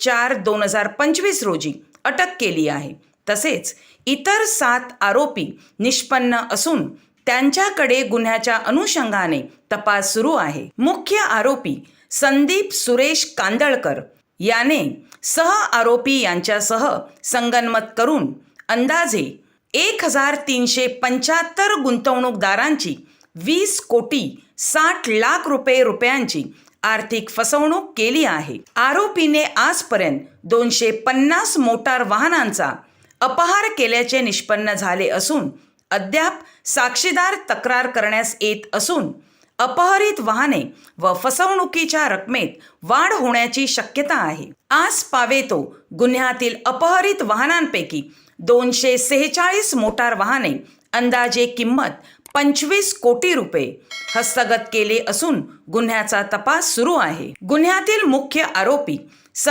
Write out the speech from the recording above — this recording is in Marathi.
23/4/2025 रोजी अटक केली आहे. तसेच इतर 7 आरोपी निष्पन्न असून त्यांच्याकडे गुन्ह्याच्या अनुषंगाने तपास सुरू आहे. मुख्य आरोपी संदीप सुरेश कांदळकर याने सह आरोपी यांच्यासह संगनमत करून अंदाजे 1,375 गुंतवणूकदारांची 20,60,00,000 रुपयांची आर्थिक फसवणूक केली आहे. आरोपीने आजपर्यंत 250 मोटार वाहनांचा अपहार केल्याचे निष्पन्न झाले असून अद्याप साक्षीदार तक्रार करण्यास येत असून अपहरित वाहने व फसवणुकीच्या रकमेत वाढ होण्याची शक्यता आहे. आस पावेतो गुन्ह्यातील अपहरित वाहनांपैकी 246 मोटार वाहने अंदाजे किंमत 25 कोटी रुपये हस्तगत केले असून गुन्ह्याचा तपास सुरू आहे. गुन्ह्यातील मुख्य आरोपी